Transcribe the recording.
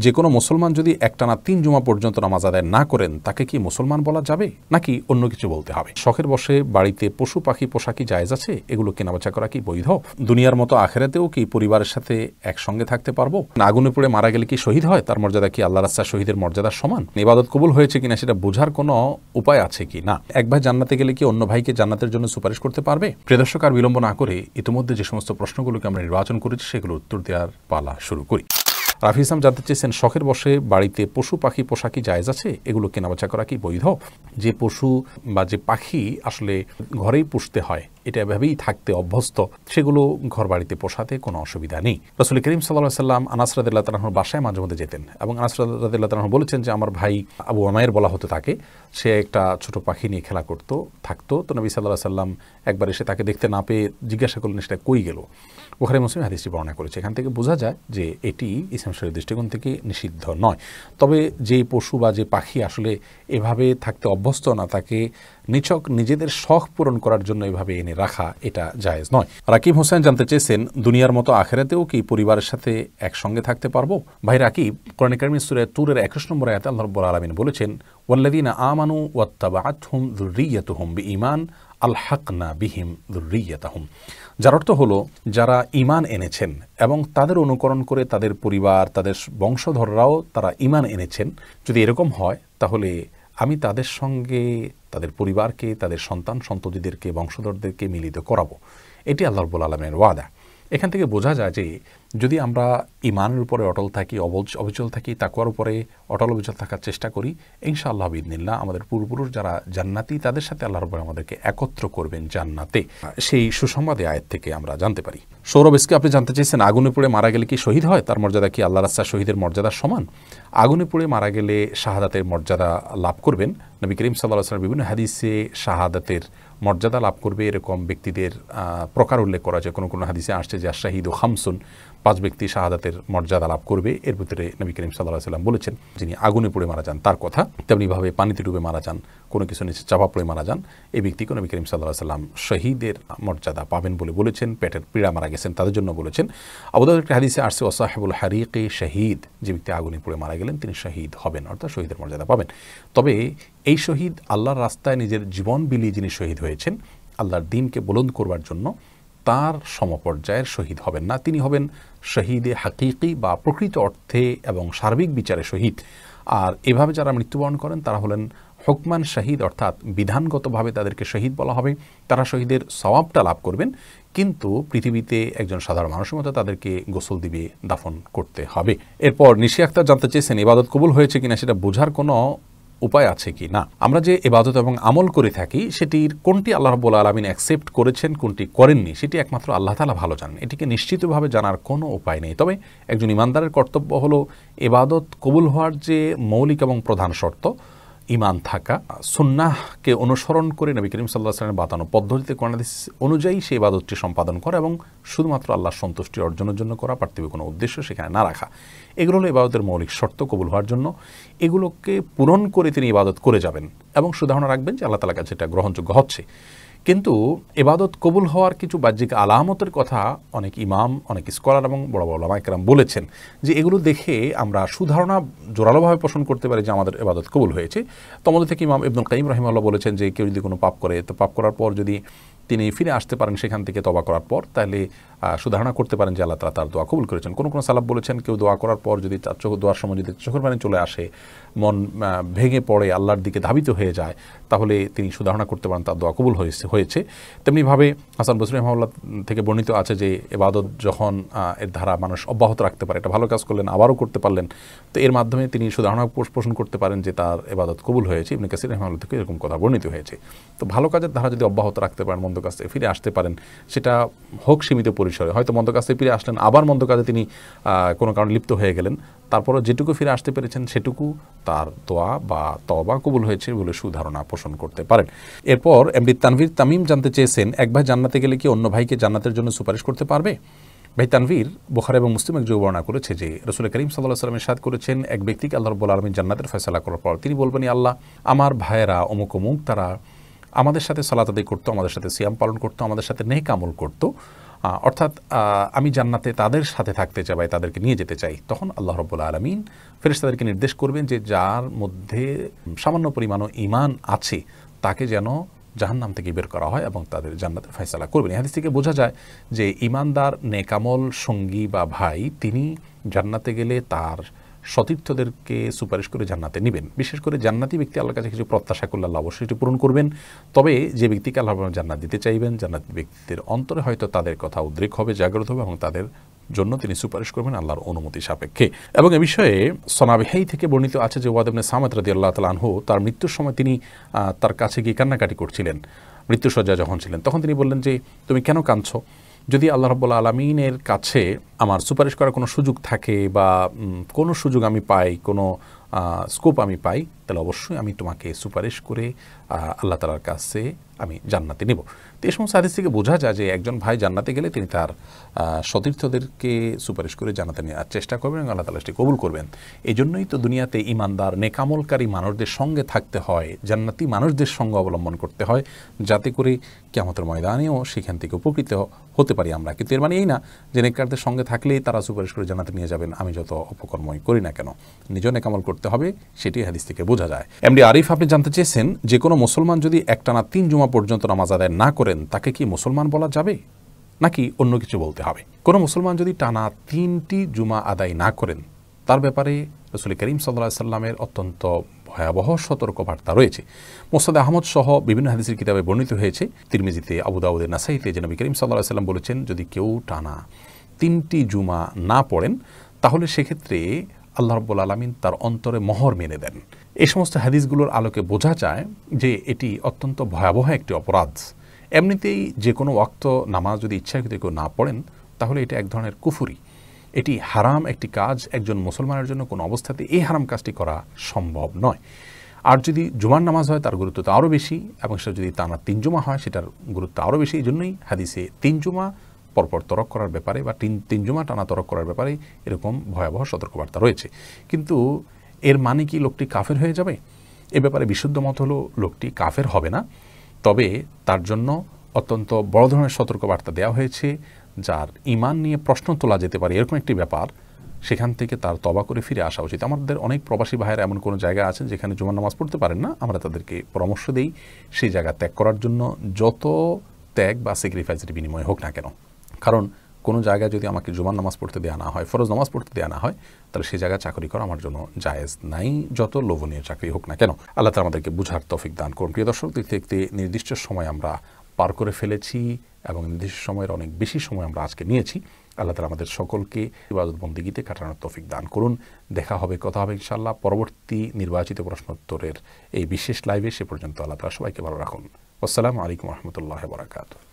যে কোনো মুসলমান যদি একটানা 3 জুমা পর্যন্ত নামাজ আদায় না করেন তাকে কি মুসলমান বলা যাবে নাকি অন্য কিছু বলতে হবে? শখের বসে বাড়িতে পশু পাখি পোষা কি জায়েজ আছে? এগুলো কেনাবেচা করা কি বৈধ? দুনিয়ার মতো আখেরাতেও কি পরিবারের সাথে একসঙ্গে থাকতে পারবো? আগুনে পুড়ে মারা গেলে কি শহীদ হয়? তার মর্যাদা কি আল্লাহর রাস্তায় শহীদের মর্যাদার সমান? ইবাদত কবুল হয়েছে কিনা সেটা বোঝার কোনো উপায় আছে কি না? এক ভাই জান্নাতে গেলে কি অন্য ভাইকে জান্নাতের জন্য সুপারিশ করতে পারবে? প্রিয় দর্শক, আর বিলম্ব না করে ইতিমধ্যে যে সমস্ত প্রশ্নগুলোকে আমরা নির্বাচন করেছি সেগুলো উত্তর দেওয়ার পালা শুরু করি। রাফি ইসলাম জানতে চেয়েছেন, শখের বসে বাড়িতে পশু পাখি পোষা কি জায়েজ আছে? এগুলো কেনাবেচা করা কি বৈধ? যে পশু বা যে পাখি আসলে ঘরেই পুষতে হয়, এটা এভাবেই থাকতে অভ্যস্ত, সেগুলো ঘর বাড়িতে পোষাতে কোনো অসুবিধা নেই। রাসূল করিম সাল্লাল্লাহু আলাইহি সাল্লাম আনাস রাদিয়াল্লাহু তাআলা আনহুর বাসায় মাঝে মধ্যে যেতেন এবং আনাস রাদিয়াল্লাহু তাআলা আনহু বলেছেন যে আমার ভাই আবু উমাইর বলা হতো তাকে, সে একটা ছোট পাখি নিয়ে খেলা থাকতো। তো নবী সাল্লাল্লাহু আলাইহি সাল্লাম একবার এসে তাকে দেখতে না পেয়ে জিজ্ঞাসা করলেন সেটা কই গেল। বুখারী মুসলিম হাদিসটি বর্ণনা করেছে। এখান থেকে বোঝা যায় যে এটি ইসলাম শরীয়তের দৃষ্টিকোণ থেকে নিষিদ্ধ নয়। তবে যে পশু বা যে পাখি আসলে এভাবে থাকতে অভ্যস্ত না, তাকে নিছক নিজেদের শখ পূরণ করার জন্য এভাবে এনে রাখা এটা জায়েজ নয়। রাকিব হোসেন জানতে চেয়েছেন, দুনিয়ার মতো আখিরাতেও কি পরিবারের সাথে একসঙ্গে থাকতে পারবো? ভাই রাকিব, কোরআনে কারিমে সূরা তুরের 21 নম্বর আয়াতে আল্লাহ রাব্বুল আলামিন বলেছেন, ওয়াল্লাযীনা আমানু ওয়াত্তাবাআতহুম যুররিয়্যাতুহুম বিঈমান আলহাকনা বিহিম যুররিয়্যাতাহুম। যার অর্থ হলো, যারা ঈমান এনেছেন এবং তাদের অনুকরণ করে তাদের পরিবার, তাদের বংশধররাও তারা ঈমান এনেছেন, যদি এরকম হয় তাহলে আমি তাদের সঙ্গে তাদের পরিবারকে, তাদের সন্তান সন্ততিদেরকে, বংশধরদেরকে মিলিত করাবো। এটি আল্লাহ রাব্বুল আলামিনের ওয়াদা। এখান থেকে বোঝা যায় যে যদি আমরা ঈমানের উপরে অটল থাকি, অবিচল থাকি, তাকওয়ার উপরে অটল অবিচল থাকার চেষ্টা করি, ইনশাআল্লাহ বিইذনিল্লাহ আমাদের পূর্বপুরুষ যারা জান্নাতি তাদের সাথে আল্লাহ রাব্বুল আমাদেরকে একত্র করবেন জান্নাতে। সেই সুসংবাদে আয়াত থেকে আমরা জানতে পারি। সৌরভ এসকে আপনি জানতে চেয়েছেন, আগুনে পুড়ে মারা গেলে কি শহীদ হয়? তার মর্যাদা কি আল্লাহর রাস্তায় শহীদের মর্যাদার সমান? আগুনে পুড়ে মারা গেলে শাহাদাতের মর্যাদা লাভ করবেন। নবী করিম সাল্লাল্লাহু আলাইহি ওয়াসাল্লাম বিভিন্ন হাদিসে শাহাদাতের মর্যাদা লাভ করবে এরকম ব্যক্তিদের প্রকার উল্লেখ করা যায়। কোনো কোনো হাদিসে আসছে যে শাহিদু খামসুন, 5 ব্যক্তি শাহাদাতের মর্যাদা লাভ করবে। এর ভিতরে নবী করিম সাল্লাল্লাহু আলাইহি ওয়াসাল্লাম বলেছেন যিনি আগুনে পুড়ে মারা যান তার কথা, তেমনিভাবে পানিতে ডুবে মারা যান, কোনো কিছু নিচে চাপা পড়ে মারা যান, এই ব্যক্তিকে নবী করিম সাল্লাল্লাহু আলাইহি ওয়াসাল্লাম শহীদের মর্যাদা পাবেন বলে বলেছেন। পেটের পীড়া মারা গেছেন তাদের জন্য বলেছেন। আবু দাউদের একটা হাদিসে আসছে ওয়াসাহিবুল হারিকি শাহিদ, যে ব্যক্তি আগুনে পুড়ে মারা গেলেন তিনি শহীদ হবেন, অর্থাৎ শহীদের মর্যাদা পাবেন। তবে এই শহীদ আল্লাহর রাস্তায় নিজের জীবন বিলিয়ে যিনি শহীদ হয়েছেন আল্লাহর দ্বীনকে বুলন্দ করবার জন্য, তার সমপর্যায়ের শহীদ হবেন না। তিনি হবেন শহীদে হাকিকি বা প্রকৃত অর্থে এবং সার্বিক বিচারে শহীদ। আর এভাবে যারা মৃত্যুবরণ করেন তারা হলেন হুকমান শহীদ, অর্থাৎ বিধানগতভাবে তাদেরকে শহীদ বলা হবে। তারা শহীদের সওয়াবটা লাভ করবেন, কিন্তু পৃথিবীতে একজন সাধারণ মানুষের মতো তাদেরকে গোসল দিবে, দাফন করতে হবে। এরপর নিশি আক্তার জানতে চেয়েছেন, ইবাদত কবুল হয়েছে কিনা সেটা বোঝার কোনো উপায় আছে কি না? আমরা যে ইবাদত এবং আমল করে থাকি সেটির কোনটি আল্লাহ রাব্বুল আলামিন অ্যাকসেপ্ট করেছেন, কোনটি করেননি, সেটি একমাত্র আল্লাহ তাআলা ভালো জানেন। এটিকে নিশ্চিতভাবে জানার কোনো উপায় নেই। তবে একজন ইমানদারের কর্তব্য হলো ইবাদত কবুল হওয়ার যে মৌলিক এবং প্রধান শর্ত, ঈমান থাকা, সুন্নাহকে অনুসরণ করে নবী করিম সাল্লাল্লাহু আলাইহি ওয়াসাল্লামের বাতানো পদ্ধতিতে কোরআন হাদিস অনুযায়ী সেই ইবাদতটি সম্পাদন করা এবং শুধুমাত্র আল্লাহর সন্তুষ্টি অর্জনের জন্য করা, পার্থিব কোনো উদ্দেশ্য সেখানে না রাখা, এগুলো হলো ইবাদতের মৌলিক শর্ত কবুল হওয়ার জন্য। এগুলোকে পূরণ করে তিনি ইবাদত করে যাবেন এবং সুধারণা রাখবেন যে আল্লাহ তাআলার কাছে এটা গ্রহণযোগ্য হচ্ছে। কিন্তু ইবাদত কবুল হওয়ার কিছু বাহ্যিক আলামতের কথা অনেক ইমাম, অনেক স্কলার এবং বড় বড় উলামায়ে কেরাম বলেছেন যে এগুলো দেখে আমরা সুধারণা জোরালোভাবে পোষণ করতে পারি যে আমাদের ইবাদত কবুল হয়েছে। তোমাদের থেকে ইমাম ইবনুল কাইয়িম রাহিমাহুল্লাহ বলেছেন যে কেউ যদি কোনো পাপ করে, তো পাপ করার পর যদি তিনি ফিরে আসতে পারেন সেখান থেকে তওবা করার পর, তাহলে সুধারণা করতে পারেন যে আল্লাহ তাআলা তার দোয়া কবুল করেছেন। কোনো কোনো সালাফ বলেছেন কেউ দোয়া করার পর যদি তার দোয়ার সময় যদি চোখের পানি চলে আসে, মন ভেঙে পড়ে, আল্লাহর দিকে ধাবিত হয়ে যায়, তাহলে তিনি সুধারণা করতে পারেন তার দোয়া কবুল হয়েছে। তেমনিভাবে হাসান বসরি রাহিমাহুল্লাহ থেকে বর্ণিত আছে যে ইবাদত যখন এর ধারা মানুষ অব্যাহত রাখতে পারে, এটা ভালো কাজ করলেন আবারও করতে পারলেন, তো এর মাধ্যমে তিনি সুধারণা পোষণ করতে পারেন যে তার ইবাদত কবুল হয়েছে। ইবনে কাসির রাহিমাহুল্লাহ থেকে এরকম কথা বর্ণিত হয়েছে। তো ভালো কাজের ধারা যদি অব্যাহত রাখতে পারেন, মন্দ কাজ থেকে ফিরে আসতে পারেন, সেটা হোক সীমিত পরিসরে, হয়তো মন্দ কাজ থেকে ফিরে আসলেন, আবার মন্দ কাজে তিনি কোনো কারণে লিপ্ত হয়ে গেলেন, তারপরে যেটুকু ফিরে আসতে পেরেছেন সেটুকু তার দোয়া বা তওবা কবুল হয়েছে বলে সুধারণা পোষণ করতে পারেন। এরপর এমডি তানভীর তামিম জানতে চেয়েছেন, এক ভাই জান্নাতে গেলে কি অন্য ভাইকে জান্নাতের জন্য সুপারিশ করতে পারবে? ভাই তানভীর, বুখারী এবং মুসলিম এক বর্ণনা করেছে যে রাসূল করিম সাল্লাল্লাহু আলাইহি ওয়াসাল্লাম ইরশাদ করেছেন, এক ব্যক্তিকে আল্লাহ রাব্বুল আলামিন জান্নাতের ফয়সালা করার পর তিনি বলবেন, আল্লাহ, আমার ভাইয়েরা অমুক অমুক তারা আমাদের সাথে সালাত আদায় করতো, আমাদের সাথে সিয়াম পালন করতো, আমাদের সাথে নেক আমল করতো, অর্থাৎ আমি জান্নাতে তাদের সাথে থাকতে চাই বা তাদেরকে নিয়ে যেতে চাই, তখন আল্লাহ রাব্বুল আলামিন ফেরেশতাদেরকে নির্দেশ করবেন যে যার মধ্যে সামান্য পরিমাণও ঈমান আছে তাকে যেন জাহান্নাম থেকে বের করা হয় এবং তাদের জান্নাতের ফয়সালা করবেন। এই হাদিস থেকে বোঝা যায় যে ঈমানদার নেকামল সঙ্গী বা ভাই তিনি জান্নাতে গেলে তার সতীর্থদেরকে সুপারিশ করে জান্নাতে নেবেন। বিশেষ করে জান্নাতি ব্যক্তি আল্লাহর কাছে কিছু প্রত্যাশা করলে আল্লাহ অবশ্যই এটি পূরণ করবেন। তবে যে ব্যক্তিকে আল্লাহ জান্নাত দিতে চাইবেন, জান্নাতি ব্যক্তিদের অন্তরে হয়তো তাদের কথা উদ্রেক হবে, জাগ্রত হবে এবং তাদের জন্য তিনি সুপারিশ করবেন আল্লাহর অনুমতি সাপেক্ষে। এবং এ বিষয়ে সনাবিহাই থেকে বর্ণিত আছে যে ওয়াদ ইবনে সামাত রাদিয়াল্লাহু তাআলা আনহু তার মৃত্যুর সময় তিনি তার কাছে গিয়ে কান্নাকাটি করছিলেন। মৃত্যুশয্যা যখন ছিলেন তখন তিনি বললেন যে তুমি কেন কাঁদছো? যদি আল্লাহ রাব্বুল আলামিনের কাছে আমার সুপারিশ করার কোনো সুযোগ থাকে বা কোনো সুযোগ আমি পাই, কোনো স্কোপ আমি পাই, তাহলে অবশ্যই আমি তোমাকে সুপারিশ করে আল্লাহ তাআলার কাছে আমি জান্নাতে নেব। তো এই সমস্ত হাদিস থেকে বোঝা যায় যে একজন ভাই জান্নাতে গেলে তিনি তার সতীর্থদেরকে সুপারিশ করে জান্নাতে নেওয়ার চেষ্টা করবেন এবং আল্লাহ তাআলা সেটি কবুল করবেন। এই জন্যই তো দুনিয়াতে ঈমানদার নেকামলকারী মানুষদের সঙ্গে থাকতে হয়, জান্নাতি মানুষদের সঙ্গে অবলম্বন করতে হয়, যাতে করে কিয়ামতের ময়দানেও সেখান থেকে উপকৃত হতে পারি আমরা। কিন্তু এর মানে এই না যে নেককারদের সঙ্গে থাকলেই তারা সুপারিশ করে জান্নাতে নিয়ে যাবেন, আমি যত অপকর্মই করি না কেন। নিজেও নেকামল করতে হবে, সেটি হাদিস থেকে বোঝা যায়। এমডি আরিফ আপনি জানতে চেয়েছেন যে কোনো মুসলমান যদি একটানা 3 জুমা পর্যন্ত নামাজ আদায় না করেন তাকে কি মুসলমান বলা যাবে নাকি অন্য কিছু বলতে হবে? কোনো মুসলমান যদি টানা 3টি জুমা আদায় না করেন তার ব্যাপারে রাসূল করিম সাল্লাল্লাহু আলাইহি সাল্লামের অত্যন্ত ভয়াবহ সতর্কবার্তা রয়েছে। মুসনাদ আহমদ সহ বিভিন্ন হাদিসের কিতাবে বর্ণিত হয়েছে, তিরমিজিতে, আবু দাউদে, নাসাইতে, যে নবী করিম সাল্লাল্লাহু আলাইহি সাল্লাম বলেছেন যদি কেউ টানা 3টি জুমা না পড়েন তাহলে সেক্ষেত্রে আল্লাহ রাব্বুল আলামিন তার অন্তরে মোহর মেরে দেন। এই সমস্ত হাদিসগুলোর আলোকে বোঝা যায় যে এটি অত্যন্ত ভয়াবহ একটি অপরাধ। এমনিতেই যে কোনো ওয়াক্ত নামাজ যদি ইচ্ছাকৃত কেউ না পড়েন তাহলে এটা এক ধরনের কুফরি, এটি হারাম একটি কাজ। একজন মুসলমানের জন্য কোনো অবস্থাতে এই হারাম কাজটি করা সম্ভব নয়। আর যদি জুমার নামাজ হয় তার গুরুত্ব তো আরও বেশি, এবং সেটা যদি টানা 3 জুমা হয় সেটার গুরুত্ব আরও বেশি। এই জন্যই হাদিসে 3 জুমা পরপর তরক করার ব্যাপারে বা 3 জুমা টানা তরক করার ব্যাপারে এরকম ভয়াবহ সতর্কবার্তা রয়েছে। কিন্তু এর মানে কি লোকটি কাফের হয়ে যাবে? এ ব্যাপারে বিশুদ্ধ মত হলো লোকটি কাফের হবে না, তবে তার জন্য অত্যন্ত বড় ধরনের সতর্কবার্তা দেওয়া হয়েছে। যার ঈমান নিয়ে প্রশ্ন তোলা যেতে পারে এরকম একটি ব্যাপার, সেখান থেকে তার তওবা করে ফিরে আসা উচিত। আমাদের অনেক প্রবাসী ভাইয়েরা এমন কোনো জায়গা আছেন যেখানে জুমার নামাজ পড়তে পারেন না, আমরা তাদেরকে পরামর্শ দেই সেই জায়গা ত্যাগ করার জন্য, যত ত্যাগ বা স্যাক্রিফাইসের বিনিময় হোক না কেন। কারণ কোনো জায়গায় যদি আমাকে জুমার নামাজ পড়তে দেওয়া না হয়, ফরজ নামাজ পড়তে দেওয়া না হয়, তাহলে সেই জায়গায় চাকরি করা আমার জন্য জায়েজ নাই, যত লোভনীয় চাকরি হোক না কেন। আল্লাহ তাআলা আমাদেরকে বুঝার তৌফিক দান করুন। প্রিয় দর্শক, দেখতে দেখতে নির্দিষ্ট সময় আমরা পার করে ফেলেছি এবং নির্দিষ্ট সময়ের অনেক বেশি সময় আমরা আজকে নিয়েছি। আল্লাহ তাআলা আমাদের সকলকে ইবাদত বন্দেগীতে কাটানোর তৌফিক দান করুন। দেখা হবে, কথা হবে ইনশাআল্লাহ পরবর্তী নির্বাচিত প্রশ্নোত্তরের এই বিশেষ লাইভে। সে পর্যন্ত আল্লাহ তাআলা সবাইকে ভালো রাখুন। আসসালামু আলাইকুম ওয়া রাহমাতুল্লাহি ওয়া বারাকাতুহু।